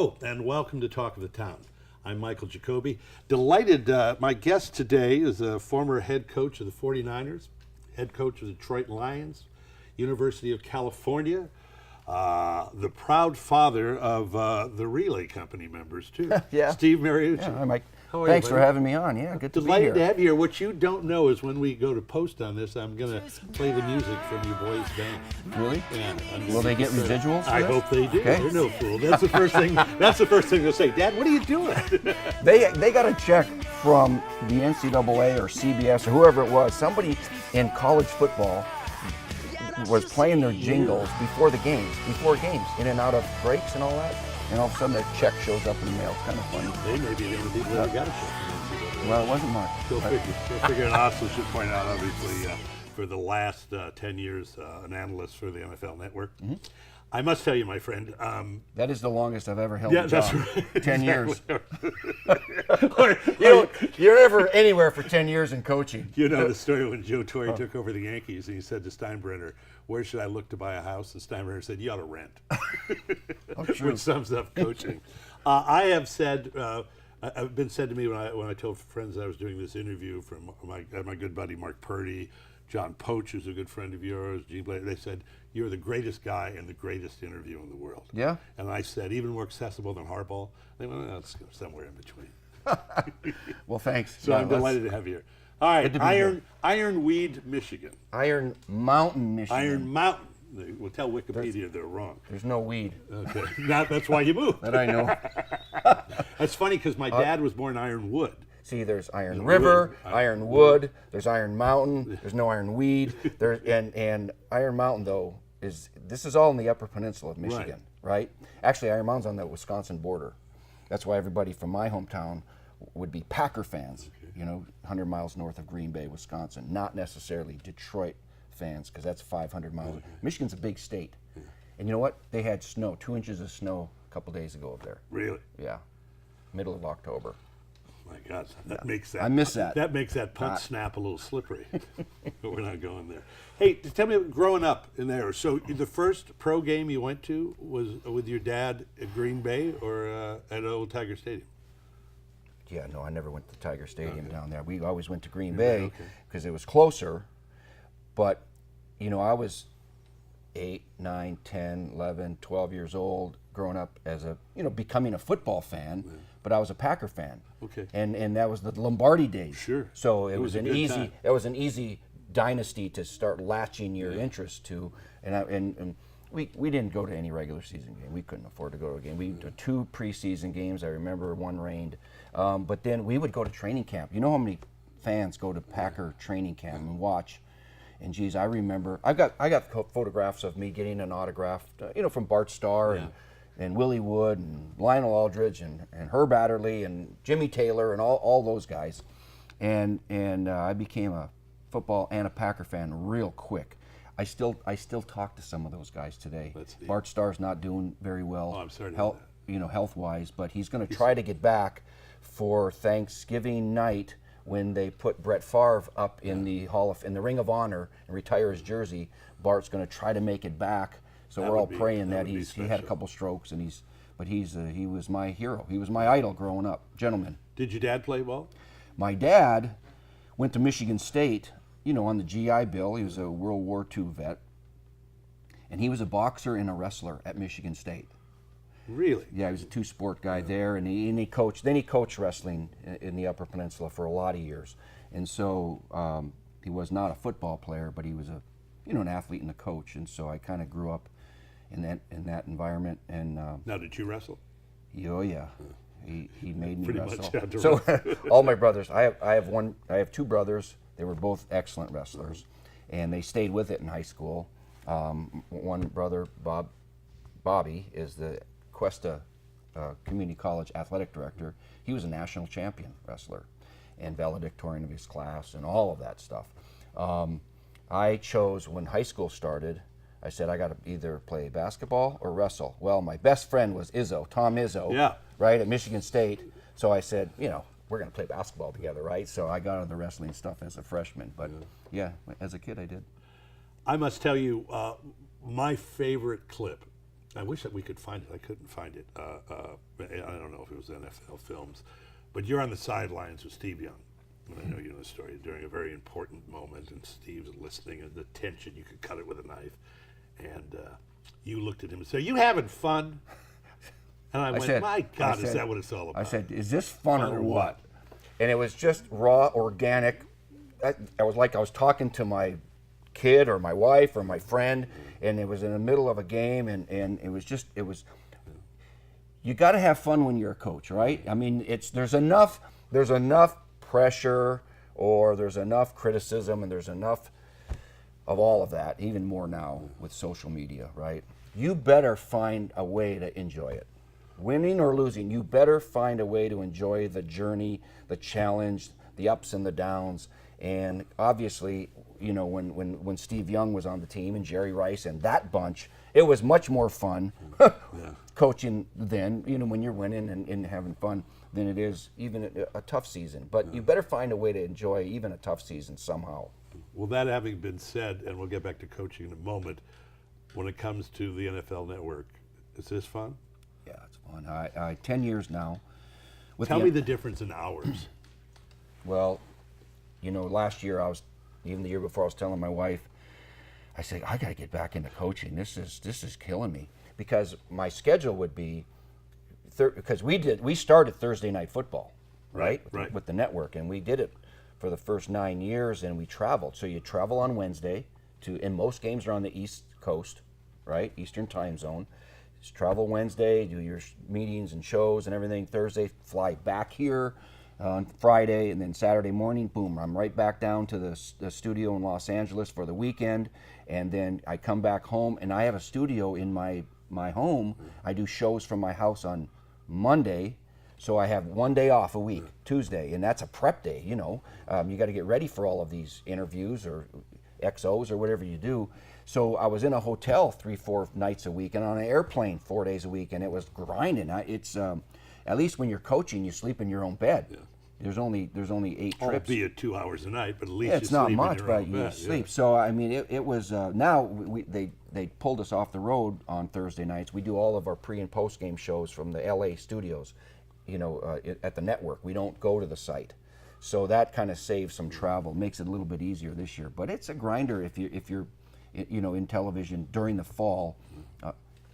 Hello, and welcome to Talk of the Town. I'm Michael Jacobi. Delighted, my guest today is a former head coach of the 49ers, head coach of the Detroit Lions, University of California, the proud father of the Relay Company members, too. Yeah. Steve Mariucci. Yeah, hi, Mike. How are Thanks you, for buddy? having me on. Yeah, good to be Delighted to here. have you here. What you don't know is when we go to post on this, I'm going to play the music from your boys' band. Really? Yeah, Will they get residuals for I this? hope they do. Okay. They're no fool. That's the first thing. That's the first thing they'll say. Dad, what are you doing? They got a check from the NCAA or CBS or whoever it was. Somebody in college football was playing their jingles before games, in and out of breaks and all that. And all of a sudden, that check shows up in the mail. It's kind of funny. They may be the only people that ever got a check. Well, it wasn't much. Go figure. And I also should point out, obviously, for the last 10 years, an analyst for the NFL Network. Mm-hmm. I must tell you, my friend. That is the longest I've ever held Yeah, a job. that's right. 10 years. Or, You're never anywhere for 10 years in coaching. you know the story when Joe Torre took over the Yankees and he said to Steinbrenner, "Where should I look to buy a house?" And Steinbrenner said, "You ought to rent," True. which sums up coaching. I have said, I've been said to me when I told friends I was doing this interview from my good buddy Mark Purdy, John Poach, who's a good friend of yours, Gene Blair, they said, "You're the greatest guy and the greatest interview in the world." Yeah? And I said, even more accessible than Harbaugh. They went, "Let's go somewhere in between." Well, thanks. So Yeah, I'm delighted to have you here. All right, Good to be here. Ironweed, Michigan. Iron Mountain, Michigan. Iron Mountain. We'll tell Wikipedia they're wrong. There's no weed. Okay, that's why you moved. That I know. That's funny because my dad was born Ironwood. See, there's Iron River, Iron Wood, there's Iron Mountain, there's no Iron Weed. And Iron Mountain, though, this is all in the Upper Peninsula of Michigan, right? Actually, Iron Mountain's on the Wisconsin border. That's why everybody from my hometown would be Packer fans, 100 miles north of Green Bay, Wisconsin, not necessarily Detroit fans, because that's 500 miles. Michigan's a big state. And you know what? They had snow, 2 inches of snow a couple days ago up there. Really? Yeah, middle of October. My God, that makes that. I miss that. That makes that punt snap a little slippery. But we're not going there. Hey, tell me, growing up in there, so the first pro game you went to was with your dad at Green Bay or at Old Tiger Stadium? Yeah, no, I never went to Tiger Stadium down there. We always went to Green Bay because it was closer. But, I was 8, 9, 10, 11, 12 years old growing up as becoming a football fan, but I was a Packer fan. Okay. And that was the Lombardi days. Sure. So it was was a good time. that was an easy dynasty to start latching your interest to. And we didn't go to any regular season game. We couldn't afford to go to a game. We did 2 preseason games. I remember one rained. But then we would go to training camp. You know how many fans go to Packer training camp and watch? And geez, I remember I got photographs of me getting an autograph, from Bart Starr and Willie Wood and Lionel Aldridge and Herb Adderley and Jimmy Taylor and all those guys. And I became a football and a Packer fan real quick. I still talk to some of those guys today. Bart Starr's not doing very well. Oh, I'm sorry to hear that. Health-wise, but he's going to try to get back for Thanksgiving night when they put Brett Favre up in the Ring of Honor and retire his jersey. Bart's going to try to make it back. So we're all praying that he had a couple strokes and he was my hero. He was my idol growing up. Gentleman. Did your dad play ball? My dad went to Michigan State, on the GI Bill. He was a World War II vet. And he was a boxer and a wrestler at Michigan State. Really? Yeah, he was a 2-sport guy there, and he coached. Then he coached wrestling in the Upper Peninsula for a lot of years, and so he was not a football player, but he was an athlete and a coach, and so I kind of grew up in that environment. And Now, did you wrestle? Oh yeah, he made me Pretty wrestle. much had to So wrestle. all my brothers, I have 2 brothers. They were both excellent wrestlers, and they stayed with it in high school. One brother, Bobby, is the Cuesta Community College athletic director. He was a national champion wrestler and valedictorian of his class and all of that stuff. I chose, when high school started, I said I got to either play basketball or wrestle. Well, my best friend was Tom Izzo, right, at Michigan State. So I said, we're going to play basketball together, right? So I got into the wrestling stuff as a freshman. But yeah, as a kid I did. I must tell you, my favorite clip I wish that we could find it. I couldn't find it. I don't know if it was NFL Films, but you're on the sidelines with Steve Young. And I know you know the story during a very important moment, and Steve's listening, and the tension, you could cut it with a knife. And you looked at him and said, "You having fun?" And I went, "My God, is that what it's all about?" I said, "Is this fun or what?" And it was just raw, organic. I was like I was talking to my kid or my wife or my friend, and it was in the middle of a game, and it was. You got to have fun when you're a coach, right? I mean, there's enough pressure, or there's enough criticism, and there's enough of all of that, even more now with social media, right? You better find a way to enjoy it. Winning or losing, you better find a way to enjoy the journey, the challenge, the ups and the downs. And obviously, you know, when Steve Young was on the team and Jerry Rice and that bunch, it was much more fun coaching then, you know, when you're winning and having fun, than it is even a tough season. But you better find a way to enjoy even a tough season somehow. Well, that having been said, and we'll get back to coaching in a moment, when it comes to the NFL Network, is this fun? Yeah, it's fun. I 10 years now. Tell me the difference in hours. Well, you know, last year even the year before, I was telling my wife, I said, I got to get back into coaching. This is killing me, because my schedule would be, because we started Thursday night football, right? With the network, and we did it for the first 9 years, and we traveled. So you travel on Wednesday and most games are on the East Coast, right? Eastern time zone. Just travel Wednesday, do your meetings and shows and everything. Thursday, fly back here on Friday, and then Saturday morning, boom, I'm right back down to the studio in Los Angeles for the weekend, and then I come back home, and I have a studio in my home. I do shows from my house on Monday, so I have 1 day off a week, Tuesday, and that's a prep day, you know. You got to get ready for all of these interviews or XOs or whatever you do. So I was in a hotel 3-4 nights a week, and on an airplane 4 days a week, and it was grinding. It's at least when you're coaching, you sleep in your own bed. Yeah. There's only 8 trips. Albeit 2 hours a night, but at least it's not much, but you sleep. So I mean, it was now they pulled us off the road on Thursday nights. We do all of our pre and post game shows from the LA studios, you know, at the network. We don't go to the site, so that kind of saves some travel, makes it a little bit easier this year. But it's a grinder if you're you know, in television during the fall.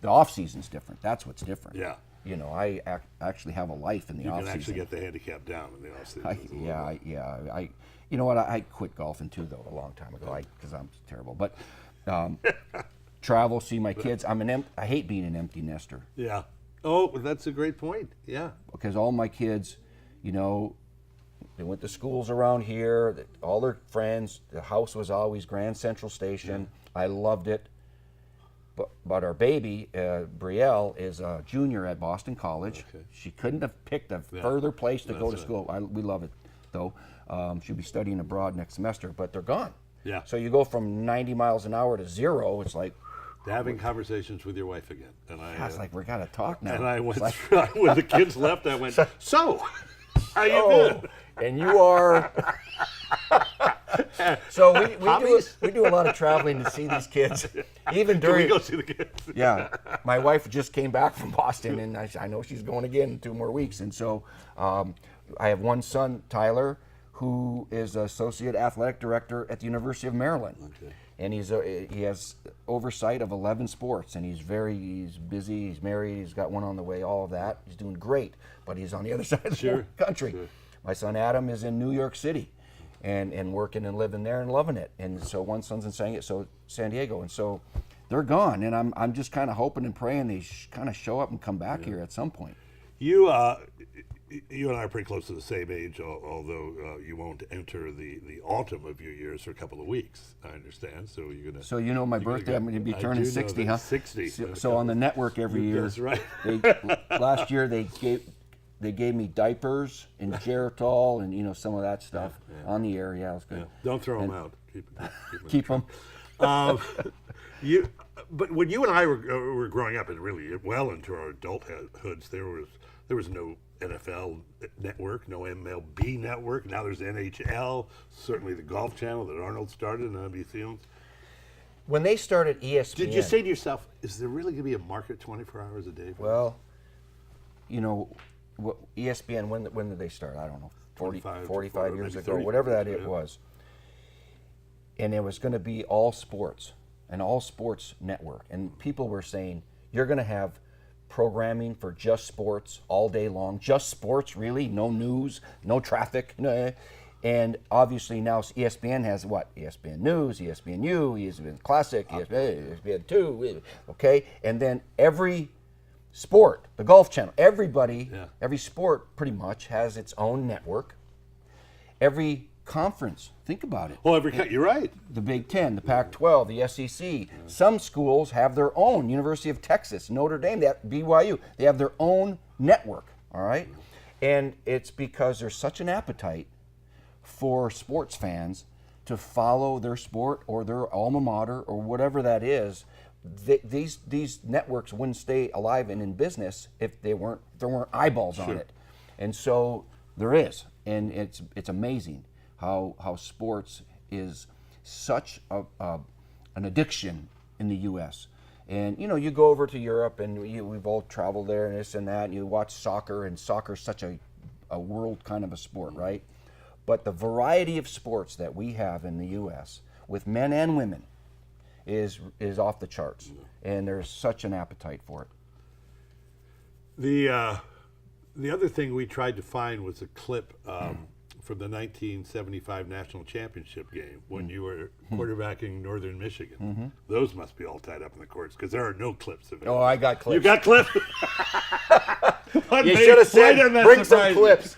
The off season's different. That's what's different. Yeah. You know, I actually have a life in the off season. You can actually get the handicap down in the off season. You know what? I quit golfing too, though, a long time ago, because I'm terrible. But travel, see my kids. I hate being an empty nester. Yeah. Oh, that's a great point. Yeah. Because all my kids, you know, they went to schools around here. All their friends. The house was always Grand Central Station. I loved it. But our baby, Brielle, is a junior at Boston College. Okay. She couldn't have picked a further place to go to school. We love it, though. She'll be studying abroad next semester, but they're gone. Yeah. So you go from 90 miles an hour to 0. It's like having conversations with your wife again. And I was like, we got to talk now. And I went when the kids left. I went, so how you been? And you are. So we do a lot of traveling to see these kids. Even during. Can we go see the kids? Yeah, my wife just came back from Boston, and I know she's going again in 2 more weeks. And so I have one son, Tyler, who is associate athletic director at the University of Maryland. Okay. And he has oversight of 11 sports, and he's busy, he's married, he's got one on the way, all of that. He's doing great, but he's on the other side of the country. Sure. My son Adam is in New York City and working and living there and loving it. And so one son's in San Diego, and so they're gone, and I'm just kind of hoping and praying they kind of show up and come back here at some point. You and I are pretty close to the same age, although you won't enter the autumn of your years for a couple of weeks, I understand. So you're gonna. So you know my birthday, I'm going to be turning 60, huh? 60. So on the network every year. That's right. Last year they gave me diapers and Geritol and some of that stuff on the air. Yeah, it was good. Yeah. Don't throw them out. Keep them. But when you and I were growing up, and really well into our adulthoods, there was no NFL network, no MLB network. Now there's NHL, certainly the Golf Channel that Arnold started and NBC owns. when they started ESPN. Did you say to yourself, is there really going to be a market 24 hours a day? Well, you know, ESPN, when did they start? I don't know, 45 years ago, whatever that it was. And it was going to be all sports, an all sports network. And people were saying, you're going to have programming for just sports all day long. Just sports, really? No news, no traffic. No. And obviously now ESPN has what? ESPN News, ESPNU, ESPN Classic, ESPN2, okay? And then every sport, the Golf Channel, everybody, every sport pretty much has its own network. Every conference, think about it. Oh, you're right. The Big Ten, the Pac-12, the SEC. Some schools have their own. University of Texas, Notre Dame, BYU, they have their own network, all right? And it's because there's such an appetite for sports fans to follow their sport or their alma mater or whatever that is. These networks wouldn't stay alive and in business if there weren't eyeballs on it. And so there is, and it's amazing how sports is such an addiction in the U.S. And you know, you go over to Europe, and we've all traveled there and this and that, and you watch soccer, and soccer's such a world kind of a sport, right? But the variety of sports that we have in the U.S. with men and women is off the charts, and there's such an appetite for it. The other thing we tried to find was a clip from the 1975 National Championship game when you were quarterbacking Northern Michigan. Those must be all tied up in the courts because there are no clips of it. Oh, I got clips. You got clips? You should have said, bring some clips.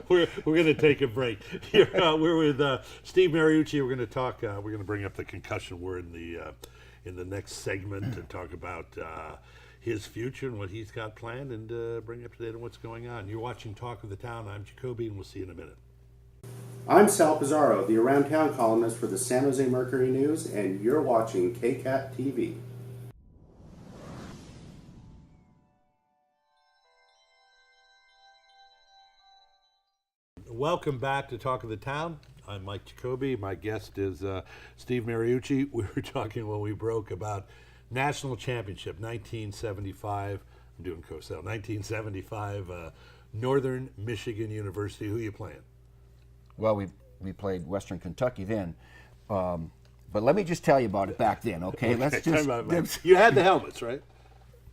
We're going to take a break. We're with Steve Mariucci. We're going to talk. We're going to bring up the concussion word in the next segment and talk about his future and what he's got planned, and bring you up to date on what's going on. You're watching Talk of the Town. I'm Jacobi, and we'll see you in a minute. I'm Sal Pizarro, the Around Town columnist for the San Jose Mercury News, and you're watching KCAT TV. Welcome back to Talk of the Town. I'm Mike Jacobi. My guest is Steve Mariucci. We were talking when we broke about National Championship, 1975. I'm doing co-sell. 1975, Northern Michigan University. Who are you playing? Well, we played Western Kentucky then. But let me just tell you about it back then, okay? Let's just. You had the helmets, right?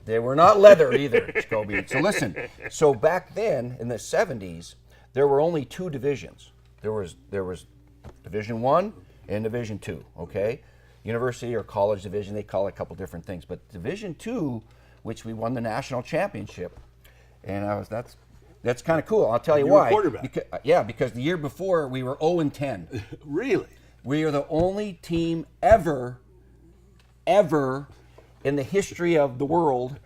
They were not leather either, Jacobi. So listen. So back then in the 70s, there were only two divisions. There was Division I and Division II, okay? University or college division, they call it a couple different things. But Division II, which we won the national championship, and that's kind of cool. I'll tell you why. You were quarterback. Because the year before we were 0-10. Really? We are the only team ever in the history of the world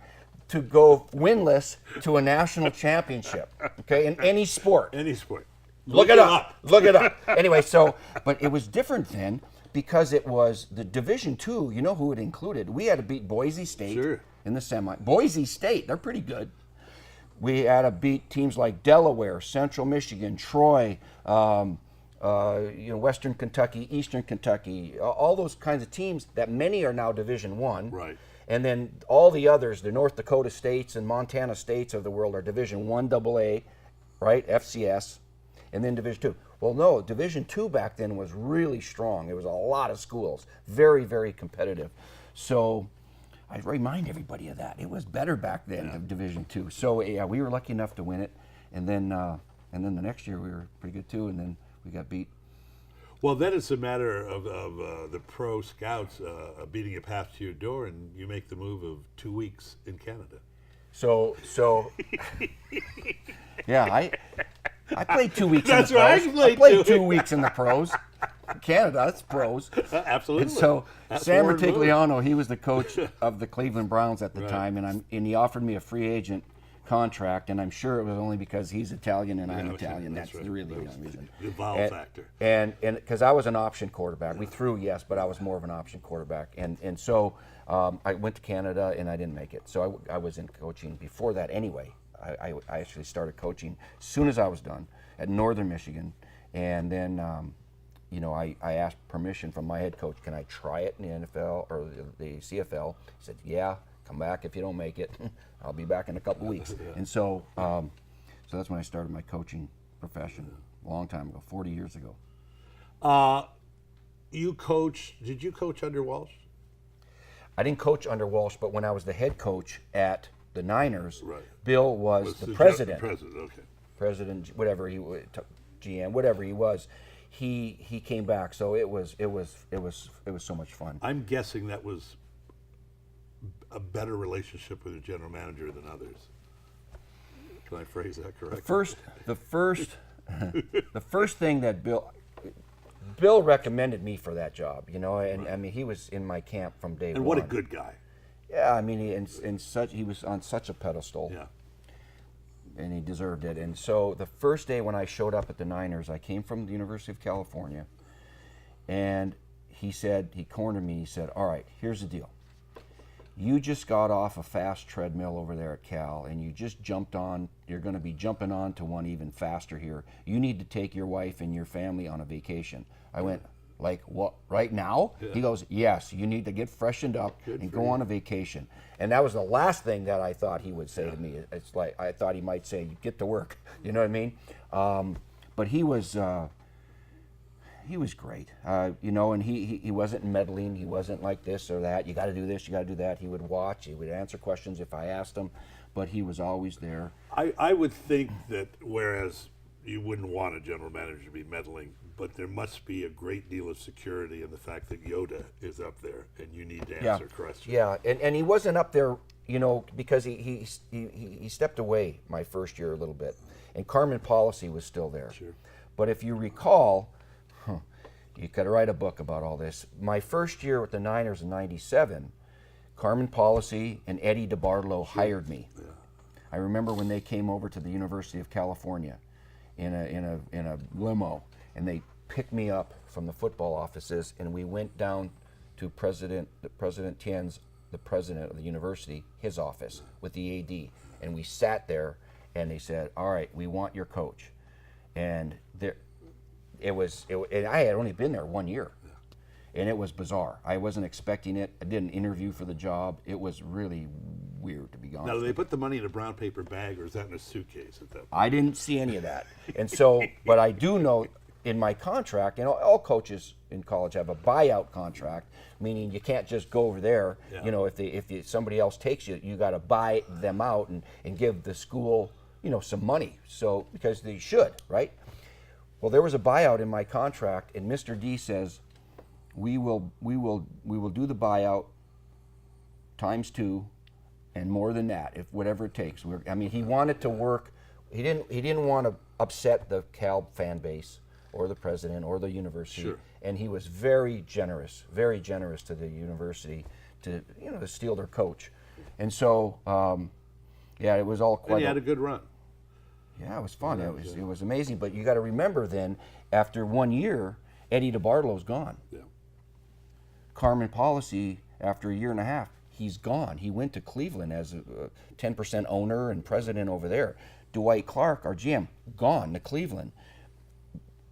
to go winless to a national championship, okay, in any sport. Any sport. Look it up. Look it up. Anyway, but it was different then because it was the Division II. You know who it included? We had to beat Boise State in the semi. Boise State, they're pretty good. We had to beat teams like Delaware, Central Michigan, Troy, Western Kentucky, Eastern Kentucky, all those kinds of teams that many are now Division I. Right. And then all the others, the North Dakota states and Montana states of the world are Division I AA, right, FCS, and then Division II. Well, no, Division II back then was really strong. It was a lot of schools, very, very competitive. So I remind everybody of that. It was better back then than Division II. So yeah, we were lucky enough to win it, and then the next year we were pretty good too, and then we got beat. Well, then it's a matter of the pro scouts beating a path to your door, and you make the move of 2 weeks in Canada. So yeah, I played 2 weeks That's in the right, pros. I played 2 weeks in the pros. Canada, that's pros. Absolutely. And so that's Sam Warren Bertigliano, he was the coach of the Cleveland Browns at the time, and he offered me a free agent contract, and I'm sure it was only because he's Italian and I'm Italian. That's right. really the only reason. The vowel factor. And because I was an option quarterback. We threw, yes, but I was more of an option quarterback. And so I went to Canada and I didn't make it. So I was in coaching before that anyway. I actually started coaching as soon as I was done at Northern Michigan, and then I asked permission from my head coach, can I try it in the NFL or the CFL? He said, yeah, come back if you don't make it. I'll be back in a couple weeks. And so that's when I started my coaching profession a long time ago, 40 years ago. Did you coach under Walsh? I didn't coach under Walsh, but when I was the head coach at the Niners, Right. Bill was the the president. President, okay. President, whatever GM, whatever he was. He came back, so it was so much fun. I'm guessing that was a better relationship with your general manager than others. Can I phrase that correctly? The first thing that Bill recommended me for that job, and I mean he was in my camp from day one. And what a good guy. Yeah, I mean he was on such a pedestal. Yeah. And he deserved it. And so the first day when I showed up at the Niners, I came from the University of California, and he cornered me, he said, all right, here's the deal. You just got off a fast treadmill over there at Cal, and you just you're going to be jumping on to one even faster here. You need to take your wife and your family on a vacation. I went, like, what, right now? Yeah. He goes, yes, you need to get freshened up and go on a vacation. And that was the last thing that I thought he would say to me. It's like, I thought he might say, get to work. You know what I mean? But he was great, and he wasn't meddling. He wasn't like this or that. You got to do this, you got to do that. He would watch. He would answer questions if I asked him, but he was always there. I would think that whereas you wouldn't want a general manager to be meddling, but there must be a great deal of security in the fact that Yoda is up there and you need to answer questions. Yeah, and he wasn't up there, because he stepped away my first year a little bit, and Carmen Policy was still there. Sure. But if you recall, you could write a book about all this. My first year with the Niners in '97, Carmen Policy and Eddie DeBartolo hired me. Yeah. I remember when they came over to the University of California in a limo, and they picked me up from the football offices, and we went down to President Tien's, the president of the university, his office with the AD, and we sat there, and they said, all right, we want your coach. And and I had only been there 1 year, and it was bizarre. I wasn't expecting it. I did an interview for the job. It was really weird, to be honest. Now, do they put the money in a brown paper bag, or is that in a suitcase at that point? I didn't see any of that. And so, but I do know in my contract, all coaches in college have a buyout contract, meaning you can't just go over there. Yeah. If somebody else takes you, you got to buy them out and give the school, some money. So, because they should, right? Well, there was a buyout in my contract, and Mr. D says, we will do the buyout ×2 and more than that, if whatever it takes. He wanted to work. He didn't want to upset the Cal fan base or the president or the university. Sure. And he was very generous to the university to steal their coach. And so, it was all quite. And he had a good run. Yeah, it was fun. It was amazing. But you got to remember then, after 1 year, Eddie DeBartolo's gone. Yeah. Carmen Policy, after a year and a half, he's gone. He went to Cleveland as a 10% owner and president over there. Dwight Clark, our GM, gone to Cleveland.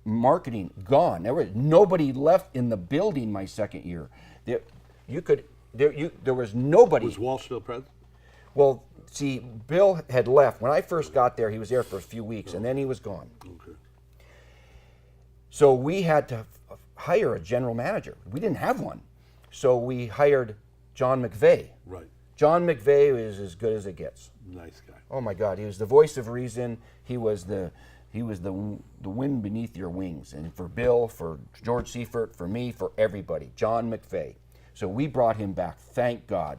Marketing, gone. There was nobody left in the building my second year. There was nobody. Was Walsh still president? Well, see, Bill had left. When I first got there, he was there for a few weeks, and then he was gone. Okay. So we had to hire a general manager. We didn't have one. So we hired John McVay. Right. John McVay is as good as it gets. Nice guy. Oh my God, he was the voice of reason. He was the wind beneath your wings. And for Bill, for George Seifert, for me, for everybody, John McVay. So we brought him back, thank God,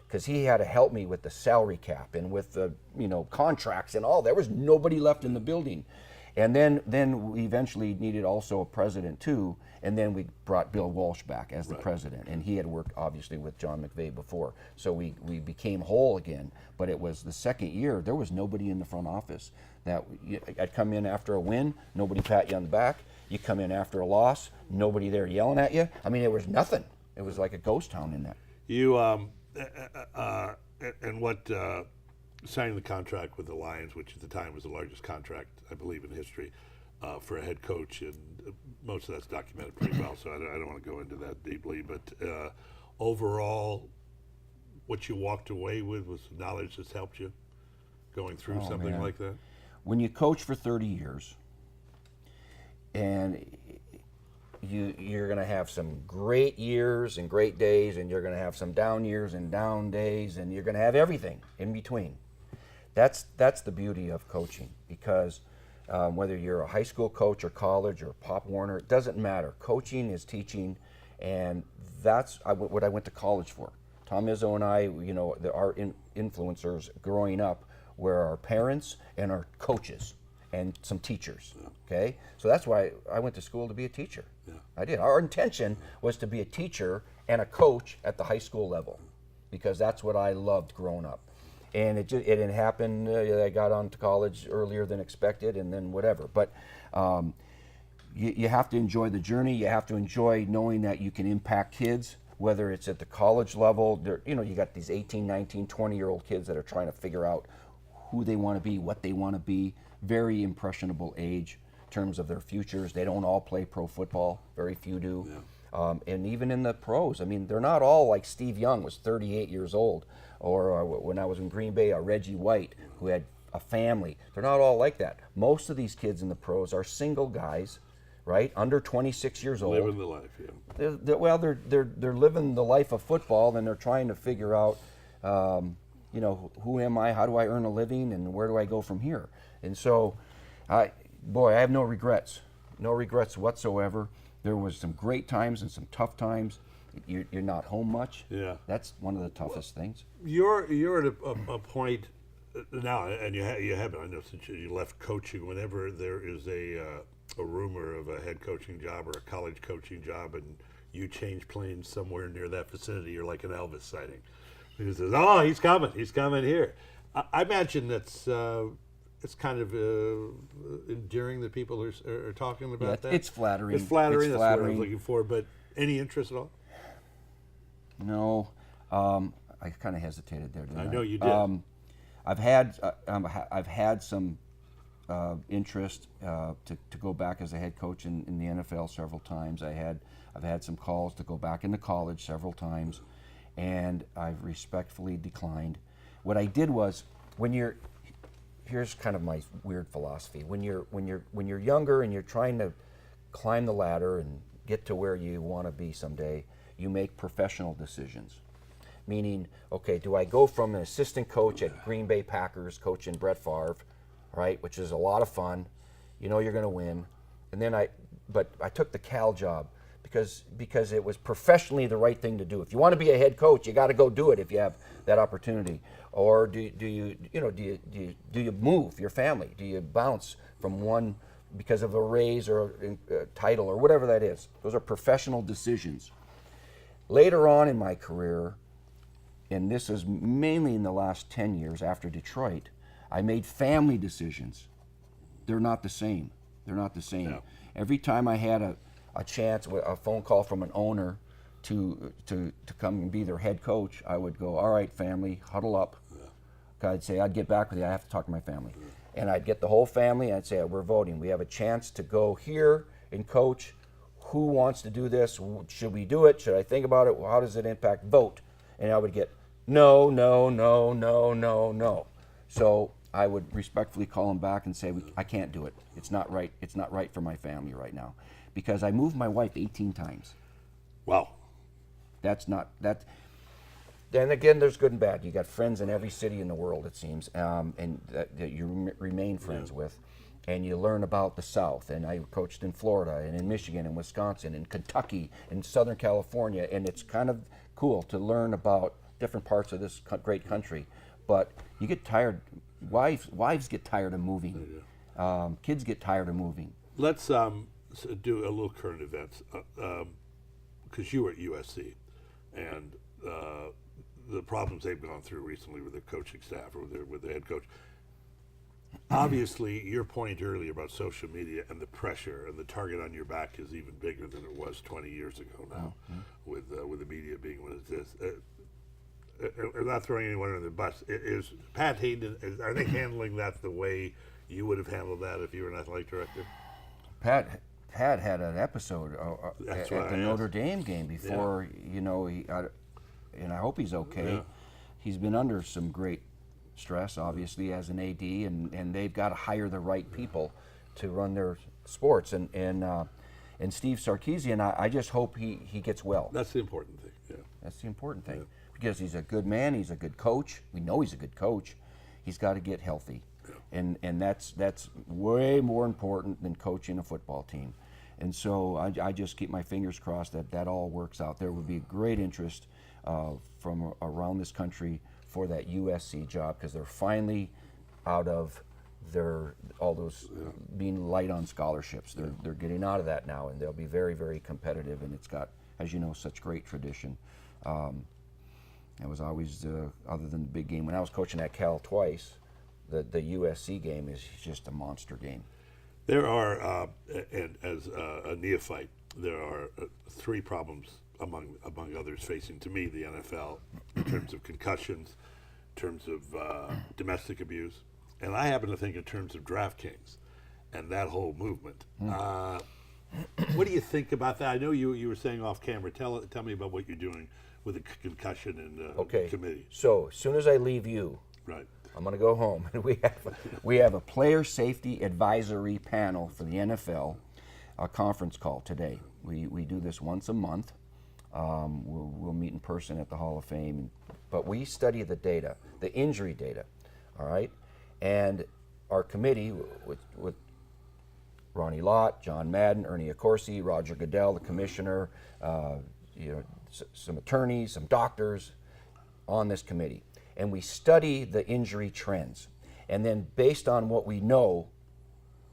because he had to help me with the salary cap and with the contracts and all. There was nobody left in the building. And then we eventually needed also a president too, and then we brought Bill Walsh back as the president, and he had worked obviously with John McVay before, so we became whole again. But it was the second year, there was nobody in the front office. I'd come in after a win, nobody pat you on the back. You come in after a loss, nobody there yelling at you. I mean, there was nothing. It was like a ghost town in that. You signing the contract with the Lions, which at the time was the largest contract, I believe, in history. for a head coach, and most of that's documented pretty well, so I don't want to go into that deeply. But overall, what you walked away with was knowledge that's helped you going through something man. like that? When you coach for 30 years, and you're going to have some great years and great days, and you're going to have some down years and down days, and you're going to have everything in between. That's the beauty of coaching, because whether you're a high school coach or college or Pop Warner, it doesn't matter. Coaching is teaching, and that's what I went to college for. Tom Izzo and I, our influencers growing up were our parents and our coaches and some teachers. Okay, so that's why I went to school to be a teacher. Yeah. I did. Our intention was to be a teacher and a coach at the high school level, because that's what I loved growing up. And it didn't happen. I got on to college earlier than expected, and then whatever. But you have to enjoy the journey. You have to enjoy knowing that you can impact kids, whether it's at the college level. You got these 18, 19, 20-year-old kids that are trying to figure out who they want to be, what they want to be. Very impressionable age in terms of their futures. They don't all play pro football. Very few do. Yeah. And even in the pros, I mean, they're not all like Steve Young was 38 years old, or when I was in Green Bay, Reggie White, who had a family. They're not all like that. Most of these kids in the pros are single guys, right, under 26 years old. Living the life, yeah. They're living the life of football, and they're trying to figure out, who am I? How do I earn a living? And where do I go from here? And so, I have no regrets. No regrets whatsoever. There was some great times and some tough times. You're not home much. Yeah. That's one of the toughest things. You're at a point now, and you haven't. I know since you left coaching. Whenever there is a rumor of a head coaching job or a college coaching job, and you change planes somewhere near that vicinity, you're like an Elvis sighting. He says, "Oh, he's coming here." I imagine that's it's kind of endearing that people are talking about that. It's flattering. It's flattering. That's what I was looking for. But any interest at all? No, I kind of hesitated there. Didn't I? I know you did. I've had some interest to go back as a head coach in the NFL several times. I've had some calls to go back into college several times, and I've respectfully declined. What I did was, here's kind of my weird philosophy. When you're younger and you're trying to climb the ladder and get to where you want to be someday, you make professional decisions. Meaning, okay, do I go from an assistant coach at Green Bay Packers coaching Brett Favre, right, which is a lot of fun, you're going to win, and then I took the Cal job because it was professionally the right thing to do. If you want to be a head coach, you got to go do it if you have that opportunity. Or do you move your family? Do you bounce from one because of a raise or a title or whatever that is? Those are professional decisions. Later on in my career, and this is mainly in the last 10 years after Detroit, I made family decisions. They're not the same. No. Every time I had a chance, a phone call from an owner to come and be their head coach, I would go, all right, family, huddle up. I'd get back with you. I have to talk to my family. And I'd get the whole family, and I'd say, we're voting. We have a chance to go here and coach. Who wants to do this? Should we do it? Should I think about it? How does it impact? Vote. And I would get no, no, no, no, no, no. So I would respectfully call them back and say, I can't do it. It's not right. It's not right for my family right now. Because I moved my wife 18 times. Wow. That's not that. Then again, there's good and bad. You got friends in every city in the world, it seems, and that you remain friends with, and you learn about the South. And I coached in Florida and in Michigan and Wisconsin and Kentucky and Southern California, and it's kind of cool to learn about different parts of this great country. But you get tired. Wives get tired of moving. Kids get tired of moving. Let's do a little current events, because you were at USC, and the problems they've gone through recently with their coaching staff or with their head coach. Obviously, your point earlier about social media and the pressure and the target on your back is even bigger than it was 20 years ago now, with the media being what it is. I'm not throwing anyone under the bus. Is Pat Hayden, are they handling that the way you would have handled that if you were an athletic director? Pat had an episode That's at why the I Notre asked. Dame game before, and I hope he's okay. Yeah. He's been under some great stress, obviously, as an AD, and they've got to hire the right people to run their sports. And Steve Sarkisian, I just hope he gets well. That's the important thing. Yeah. That's the important thing, because he's a good man. He's a good coach. We know he's a good coach. He's got to get healthy, and that's way more important than coaching a football team. And so I just keep my fingers crossed that all works out. There would be great interest from around this country for that USC job, because they're finally out of all those being light on scholarships. They're getting out of that now, and they'll be very, very competitive. And it's got, as you know, such great tradition. It was always, other than the big game, when I was coaching at Cal twice, the USC game is just a monster game. There are, and as a neophyte, there are three problems among others facing, to me, the NFL in terms of concussions, in terms of domestic abuse, and I happen to think in terms of DraftKings and that whole movement. What do you think about that? I know you were saying off camera. Tell me about what you're doing with the concussion and committee. So as soon as I leave you, Right. I'm going to go home, and we have a player safety advisory panel for the NFL, a conference call today. We do this once a month. We'll meet in person at the Hall of Fame, but we study the data, the injury data, all right? And our committee with Ronnie Lott, John Madden, Ernie Accorsi, Roger Goodell, the commissioner, some attorneys, some doctors on this committee. And we study the injury trends. And then based on what we know,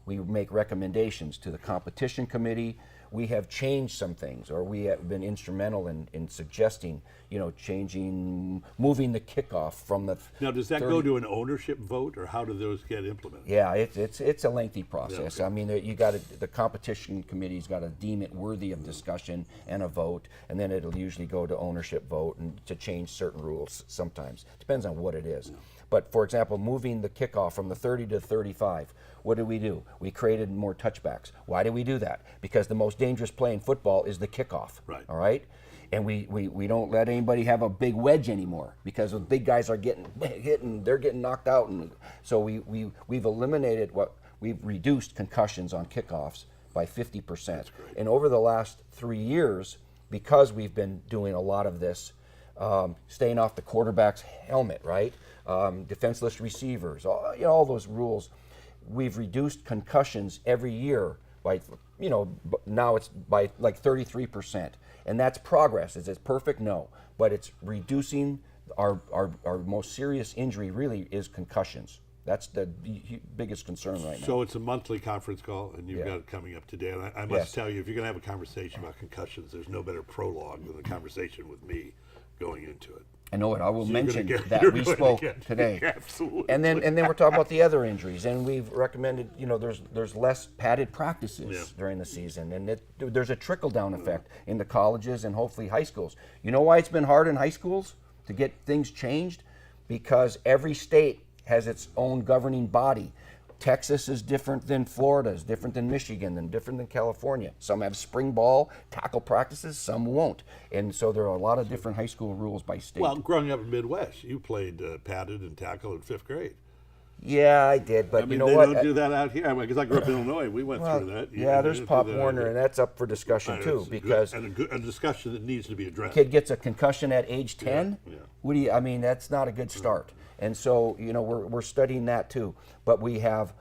we make recommendations to the competition committee. We have changed some things, or we have been instrumental in suggesting, moving the kickoff from the. Now, does that go to an ownership vote, or how do those get implemented? Yeah, it's a lengthy process. Yeah, okay. I mean, the competition committee's got to deem it worthy of discussion and a vote, and then it'll usually go to ownership vote and to change certain rules. Sometimes depends on what it is. Yeah. But for example, moving the kickoff from the 30 to 35, what did we do? We created more touchbacks. Why did we do that? Because the most dangerous play in football is the kickoff. Right. All right? And we don't let anybody have a big wedge anymore, because the big guys are getting hit and they're getting knocked out. And so we've eliminated we've reduced concussions on kickoffs by 50%. And over the last 3 years, because we've been doing a lot of this, staying off the quarterback's helmet, right? Defenseless receivers, all those rules. We've reduced concussions every year by, now it's by like 33%. And that's progress. Is it perfect? No. But it's reducing our most serious injury really is concussions. That's the biggest concern right now. So it's a monthly conference call, and you've got it coming up today. And I must tell you, if you're going to have a conversation about concussions, there's no better prologue than the conversation with me going into it. I know it. I will mention you're that we going spoke to get- today. Absolutely. And then we're talking about the other injuries, and we've recommended, there's less padded practices during the season, and there's a trickle down effect into colleges and hopefully high schools. You know why it's been hard in high schools to get things changed? Because every state has its own governing body. Texas is different than Florida, is different than Michigan, and different than California. Some have spring ball, tackle practices, some won't. And so there are a lot of different high school rules by state. Well, growing up in Midwest, you played padded and tackle in 5th grade. Yeah, I did, but I mean, you know they what? don't do that out here. Because I grew up in Illinois, we went through that. Yeah, there's They don't Pop do that out Warner, here. and that's up for discussion too, because a discussion that needs to be addressed. kid gets a concussion at age 10. Yeah. What do you? I mean, that's not a good start. And so we're studying that too. But we have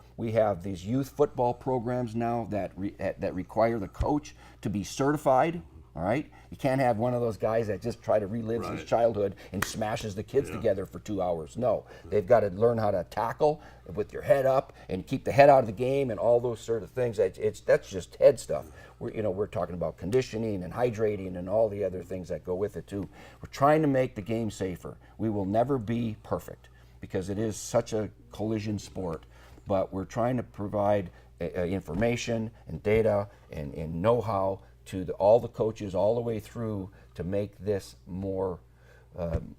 these youth football programs now that require the coach to be certified. All right, you can't have one of those guys that just try to relive his childhood and smashes the kids together for 2 hours. No, they've got to learn how to tackle with your head up and keep the head out of the game and all those sort of things. That's just head stuff. We're talking about conditioning and hydrating and all the other things that go with it too. We're trying to make the game safer. We will never be perfect because it is such a collision sport, but we're trying to provide information and data and know-how to all the coaches all the way through to make this more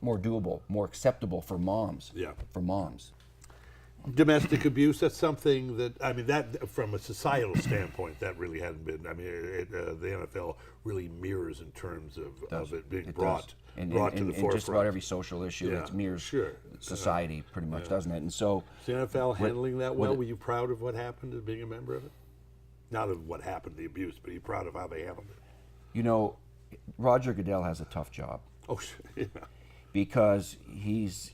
doable, more acceptable for moms. Yeah. For moms. domestic abuse, that's something that, I mean, that from a societal standpoint, that really hadn't been, I mean, the NFL really mirrors in terms of it being brought to the forefront. And just about every social issue, Yeah, it mirrors sure. society pretty much, doesn't it? And so, Is the NFL handling that well? with- Were you proud of what happened as being a member of it? Not of what happened, the abuse, but are you proud of how they handled it? you know, Roger Goodell has a tough job Oh, sure. Yeah. because he's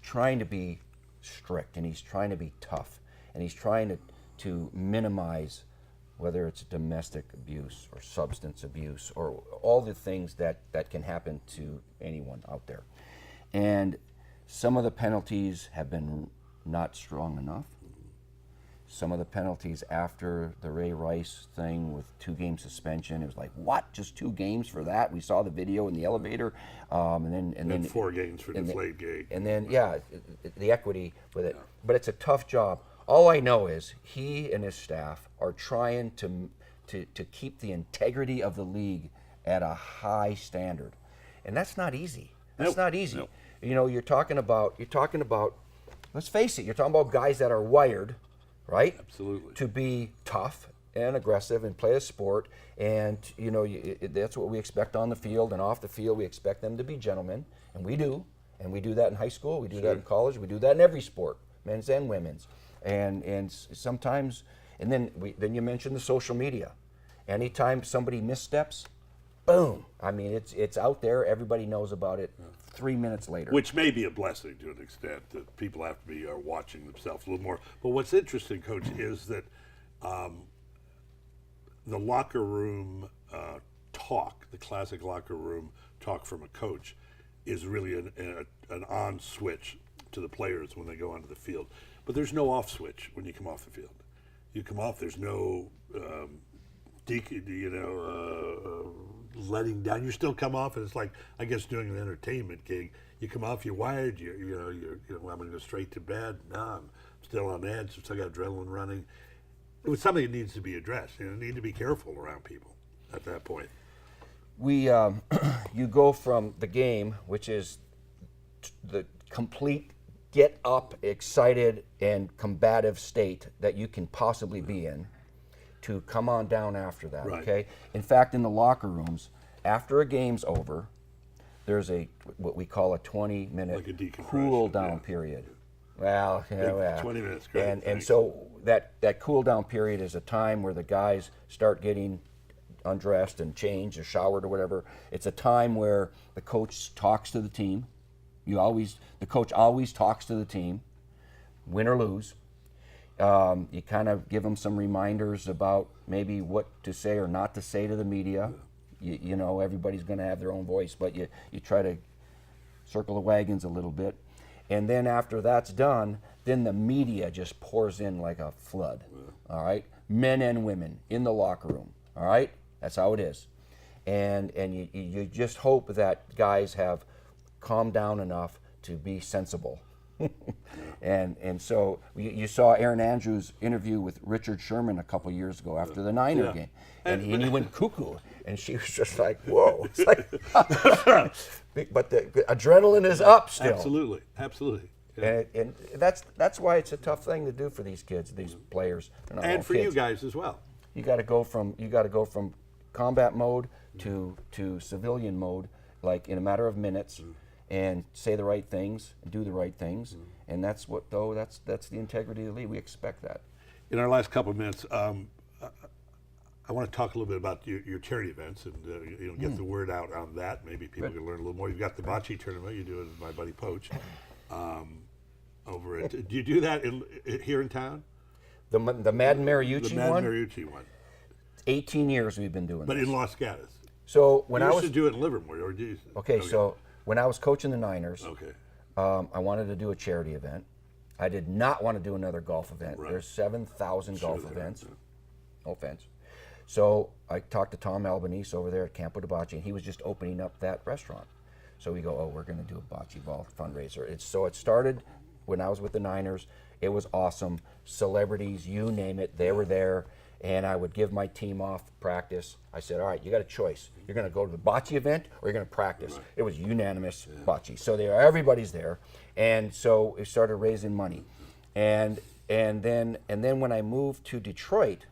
trying to be strict and he's trying to be tough and he's trying to minimize whether it's domestic abuse or substance abuse or all the things that can happen to anyone out there. And some of the penalties have been not strong enough. Some of the penalties after the Ray Rice thing with 2-game suspension, it was like, what? Just 2 games for that? We saw the video in the elevator, and then 4 games for deflate gate. and then the equity with it. But it's a tough job. All I know is he and his staff are trying to keep the integrity of the league at a high standard, and that's not easy. That's not easy. Nope. You know, you're talking about. Let's face it. You're talking about guys that are wired, right? Absolutely. To be tough and aggressive and play a sport, and you know that's what we expect on the field and off the field. We expect them to be gentlemen, and we do that in high school. We do that in college. We do that in every sport, men's and women's, and sometimes, and then you mentioned the social media. Anytime somebody missteps, boom! I mean, it's out there. Everybody knows about it. 3 minutes later. Which may be a blessing to an extent, that people have to be watching themselves a little more. But what's interesting, Coach, is that the locker room talk, the classic locker room talk from a coach, is really an on switch to the players when they go onto the field. But there's no off switch when you come off the field. You come off, there's no letting down. You still come off, and it's like, I guess, doing an entertainment gig. You come off, you're wired. You're I'm going to go straight to bed. No, I'm still on edge. Still got adrenaline running. It was something that needs to be addressed. You need to be careful around people at that point. You go from the game, which is the complete get up, excited, and combative state that you can possibly be in, to come on down after that, Right. okay? In fact, in the locker rooms, after a game's over, there's what we call a 20-minute Like a decompression, cool down yeah. period. Well, 20 minutes, great. And Thanks. so that cool down period is a time where the guys start getting undressed and changed or showered or whatever. It's a time where the coach talks to the team. The coach always talks to the team, win or lose. You kind of give them some reminders about maybe what to say or not to say to the media. You know, everybody's going to have their own voice, but you try to circle the wagons a little bit. And then after that's done, then the media just pours in like a flood, all right? Men and women in the locker room, all right? That's how it is. And you just hope that guys have calmed down enough to be sensible. And so you saw Aaron Andrews' interview with Richard Sherman a couple years ago after the Niner game, and he went cuckoo, and she was just like, "Whoa!" It's like, but the adrenaline is up still. Absolutely. Yeah. And that's why it's a tough thing to do for these kids, these players. They're not all And for kids. you guys as well. You got to go from combat mode to civilian mode, like in a matter of minutes. And say the right things, and do the right things, and that's the integrity of the league. We expect that. In our last couple of minutes, I want to talk a little bit about your charity events and get the word out on that. Maybe people can learn a little more. You've got the bocce tournament. You do it with my buddy Poach over it. Do you do that here in town? The Madden Mariucci The Madden one. Mariucci one. 18 years we've been doing But this. in Los Gatos. So when You I used was to do it in Livermore, or do you? okay, so when I was coaching the Niners, Okay. I wanted to do a charity event. I did not want to do another golf event. Right. There's 7,000 golf there events. are, yeah. No offense. So I talked to Tom Albanese over there at Campo de Bocce, and he was just opening up that restaurant. So we go, we're going to do a bocce ball fundraiser. It started when I was with the Niners. It was awesome. Celebrities, you name it, they were there. And I would give my team off practice. I said, all right, you got a choice. You're going to go to the bocce event or you're going to practice. Right. It was unanimous bocce. So everybody's there. And so we started raising money. And then when I moved to Detroit,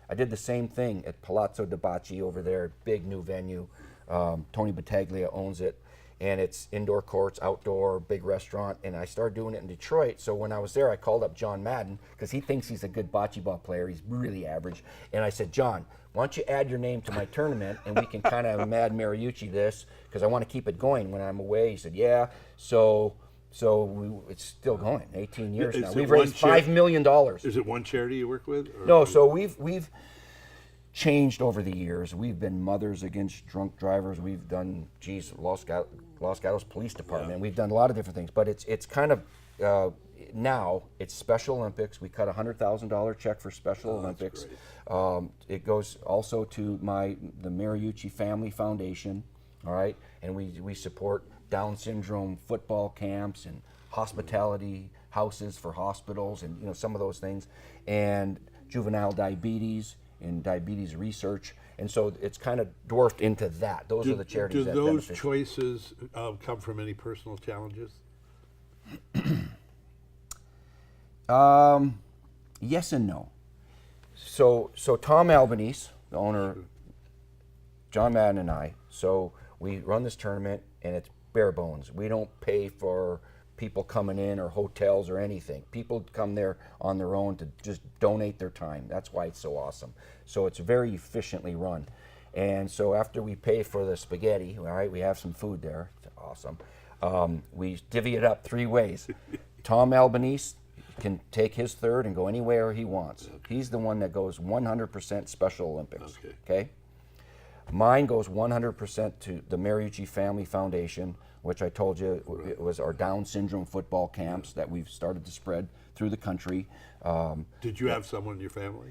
I did the same thing at Palazzo de Bacci over there, big new venue. Tony Battaglia owns it, and it's indoor courts, outdoor, big restaurant, and I started doing it in Detroit. So when I was there, I called up John Madden, because he thinks he's a good bocce ball player. He's really average. And I said, John, why don't you add your name to my tournament, and we can kind of Mad Mariucci this, because I want to keep it going when I'm away. He said, yeah. So it's still going, 18 years now. We've raised $5 million. Is it one charity you work with? Or No, so we've changed over the years. We've been Mothers Against Drunk Drivers. We've done, Los Gatos Police Department. Yeah. We've done a lot of different things, but it's kind of now it's Special Olympics. We cut a $100,000 check for Special Olympics. It goes also to the Mariucci Family Foundation. All right, and we support Down syndrome football camps and hospitality houses for hospitals, and some of those things, and juvenile diabetes and diabetes research, and so it's kind of dwarfed into that. Those are the charities. Do those choices come from any personal challenges? Yes and no. So Tom Albanese, the owner, John Madden and I, so we run this tournament, and it's bare bones. We don't pay for people coming in or hotels or anything. People come there on their own to just donate their time. That's why it's so awesome. So it's very efficiently run. And so after we pay for the spaghetti, all right, we have some food there. It's awesome. We divvy it up 3 ways. Tom Albanese can take his third and go anywhere he wants. He's the one that goes 100% Special Olympics. Okay? Mine goes 100% to the Mariucci Family Foundation, which I told you it was our Down syndrome football camps that we've started to spread through the country. Did you have someone in your family?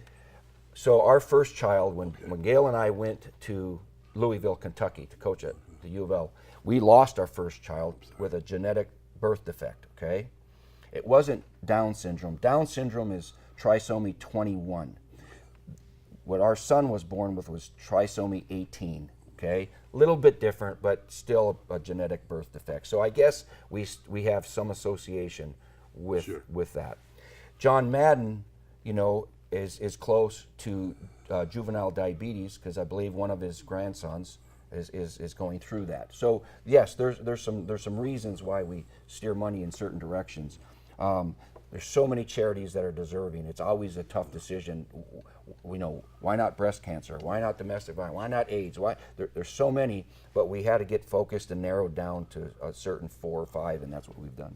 So our first child, when Gail and I went to Louisville, Kentucky to coach at the U of L, we lost our first child with a genetic birth defect, okay? It wasn't Down syndrome. Down syndrome is trisomy 21. What our son was born with was trisomy 18, okay? A little bit different, but still a genetic birth defect. So I guess we have some association with that. John Madden, is close to juvenile diabetes, because I believe one of his grandsons is going through that. So yes, there's some reasons why we steer money in certain directions. There's so many charities that are deserving. It's always a tough decision. Why not breast cancer? Why not domestic violence? Why not AIDS? There's so many, but we had to get focused and narrowed down to a certain 4 or 5, and that's what we've done.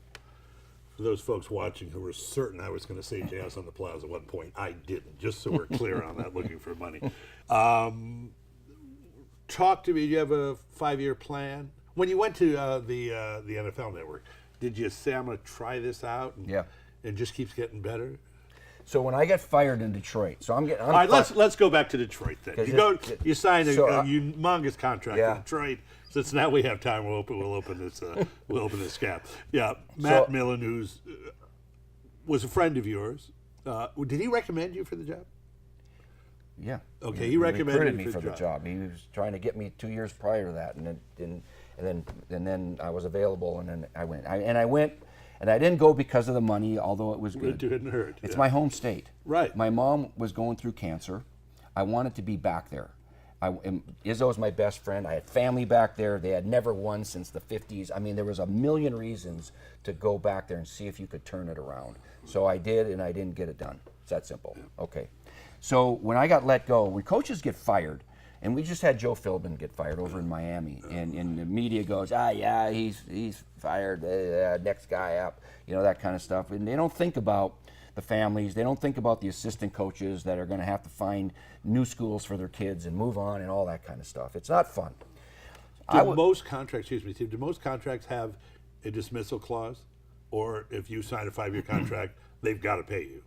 For those folks watching who were certain I was going to say Jazz on the Plaza at one point, I didn't, just so we're clear on that, looking for money. Talk to me. You have a 5-year plan? When you went to the NFL Network, did you say, I'm going to try this out? Yeah. It just keeps getting better? So when I got fired in Detroit, all right, let's go back to Detroit then. You signed a humongous contract in Detroit. Since now we have time, we'll open this gap. Yeah, Matt Millen, who's was a friend of yours. Did he recommend you for the job? Yeah. Okay, he recommended me for the job. He was trying to get me 2 years prior to that, and then I was available, and then I went. And I didn't go because of the money, although it was good. It didn't hurt. It's my home state. Right. My mom was going through cancer. I wanted to be back there. Izzo's my best friend. I had family back there. They had never won since the 50s. I mean, there was a million reasons to go back there and see if you could turn it around. So I did, and I didn't get it done. It's that simple. Okay. So when I got let go, when coaches get fired, and we just had Joe Philbin get fired over in Miami, and the media goes, yeah, he's fired, next guy up, that kind of stuff. And they don't think about the families. They don't think about the assistant coaches that are going to have to find new schools for their kids and move on and all that kind of stuff. It's not fun. Do most contracts have a dismissal clause? Or if you sign a 5-year contract, they've got to pay you?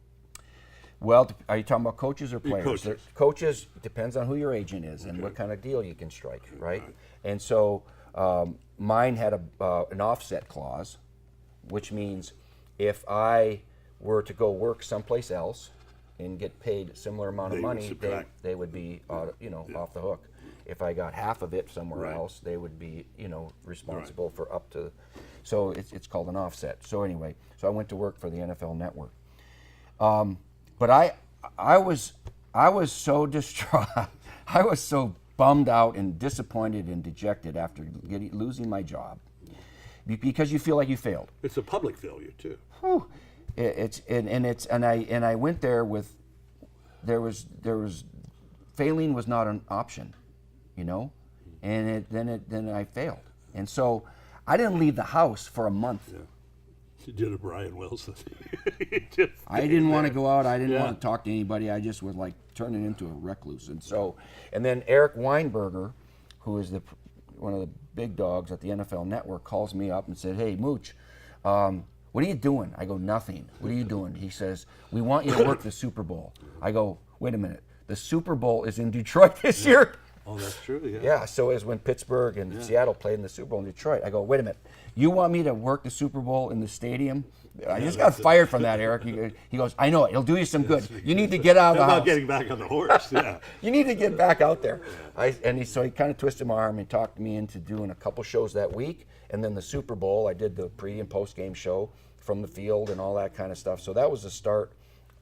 Well, are you talking about coaches or players? Coaches. Coaches depends on who your agent is and what kind of deal you can strike, right? And so mine had an offset clause, which means if I were to go work someplace else and get paid a similar amount of money, they would be off the hook. If I got half of it somewhere else, they would be responsible for up to. So it's called an offset. So anyway, I went to work for the NFL Network. But I was so distraught. I was so bummed out and disappointed and dejected after losing my job because you feel like you failed. It's a public failure too. Whew. I went there with there was failing was not an option, you know, and then I failed, and so I didn't leave the house for a month. Yeah. You did a Brian Wilson. I didn't want to go out. I didn't want to talk to anybody. I just was like turning into a recluse. And then Eric Weinberger, who is one of the big dogs at the NFL Network, calls me up and said, "Hey, Mooch, what are you doing?" I go, "Nothing." "What are you doing?" He says, "We want you to work the Super Bowl." I go, "Wait a minute. The Super Bowl is in Detroit this year." Oh, that's true. Yeah. Yeah. So is when Pittsburgh and Seattle played in the Super Bowl in Detroit. I go, "Wait a minute. You want me to work the Super Bowl in the stadium?" I just got fired from that, Eric. He goes, "I know it. It'll do you some good. You need to get out of the house." About getting back on the horse. Yeah. You need to get back out there. So he kind of twisted my arm and talked me into doing a couple shows that week, and then the Super Bowl. I did the pre and post game show from the field and all that kind of stuff. So that was the start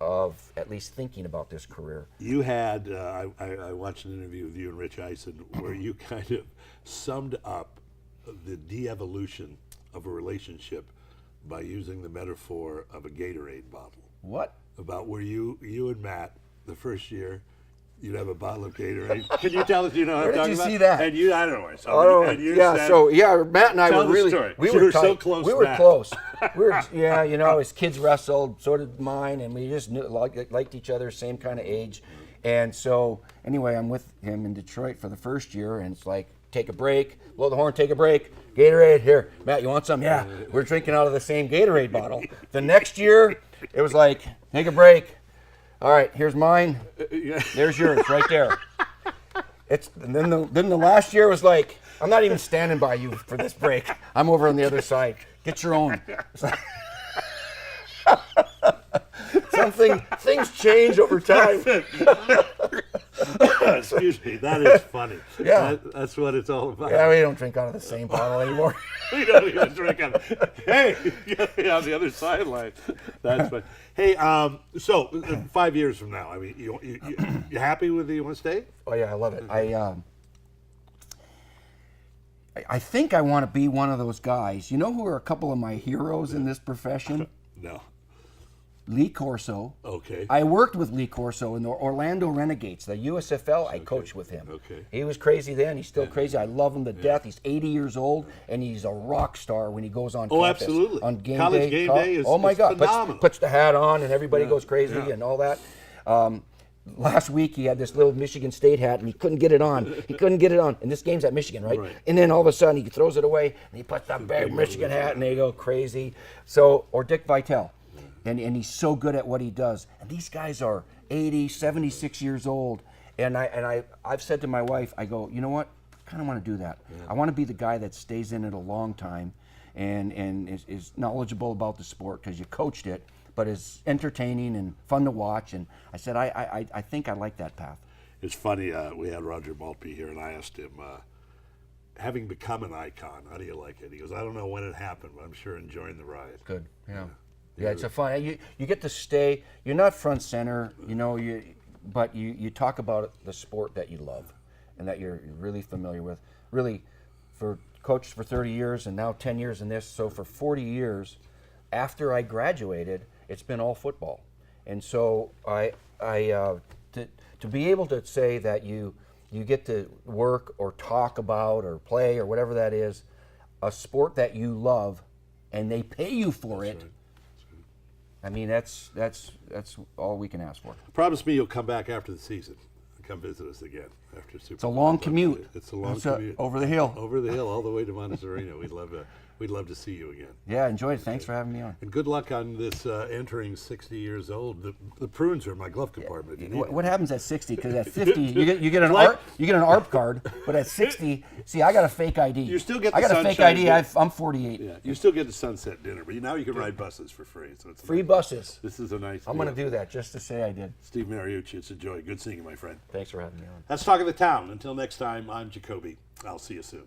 of at least thinking about this career. You had, I watched an interview with you and Rich Eisen where you kind of summed up the de-evolution of a relationship by using the metaphor of a Gatorade bottle. What? About where you and Matt, the first year, you'd have a bottle of Gatorade. Can you tell us, you know what I'm talking about? Where did you see that? And you, I don't know. And you said, Matt and I tell were the really, story. we You were were so tight. close, We were Matt. close. We were, you know, his kids wrestled, so did mine, and we just liked each other, same kind of age. And so, anyway, I'm with him in Detroit for the first year, and it's like, take a break, blow the horn, take a break, Gatorade, here. Matt, you want some? Yeah. We're drinking out of the same Gatorade bottle. The next year, it was like, take a break. All right, here's mine. There's yours, right there. And then the last year was like, I'm not even standing by you for this break. I'm over on the other side. Get your own. It's like, things change over time. Excuse me, that is funny. Yeah. That's what it's all about. Yeah, we don't drink out of the same bottle anymore. We don't even drink on. Hey, on the other sideline. That's fun. Hey, so 5 years from now, I mean, you happy with the you want to stay? Oh yeah, I love it. I think I want to be one of those guys. You know who are a couple of my heroes in this profession? No. Lee Corso. Okay. I worked with Lee Corso in the Orlando Renegades, the USFL. I coached with him. Okay. He was crazy then. He's still crazy. I love him to death. He's 80 years old, and he's a rock star when he goes on campus. Absolutely. On game College day. game day is oh my God! phenomenal. Puts the hat on, and everybody goes crazy and all that. Last week he had this little Michigan State hat, and he couldn't get it on. And this game's at Michigan, right? And then all of a sudden he throws it away, and he puts that big Michigan hat, and they go crazy. So, or Dick Vitale. And he's so good at what he does. And these guys are 80, 76 years old. And I've said to my wife, I go, you know what? I kind of want to do that. Yeah. I want to be the guy that stays in it a long time and is knowledgeable about the sport because you coached it, but is entertaining and fun to watch. And I said, I think I like that path. It's funny, we had Roger Maltby here, and I asked him, having become an icon, how do you like it? He goes, I don't know when it happened, but I'm sure enjoying the ride. Good, yeah. Yeah, it's a fun. You get to stay. You're not front center, you know. But you talk about the sport that you love, and that you're really familiar with. Really, coached for 30 years and now 10 years in this. So for 40 years, after I graduated, it's been all football. And so to be able to say that you get to work or talk about or play or whatever that is, a sport that you love, and they pay you for it. Right. I mean, that's all we can ask for. Promise me you'll come back after the season and come visit us again after Super Bowl. It's a long commute. It's a long commute. Over the hill. Over the hill, all the way to Montezurino. We'd love to see you again. Yeah, enjoyed it. Thanks for having me on. And good luck on this entering 60 years old. The prunes are in my glove compartment. If you need What happens at 60? Because at 50 you get an ARP card, but at 60, see, I got a fake ID. You still get the I got a fake sunshine ID. I'm 48. Yeah, you still get the sunset dinner, but now you can ride buses for free. So it's Free buses. This is a nice. I'm going to do that just to say I did. Steve Mariucci, it's a joy. Good seeing you, my friend. Thanks for having me on. That's Talk of the Town. Until next time, I'm Jacobi. I'll see you soon.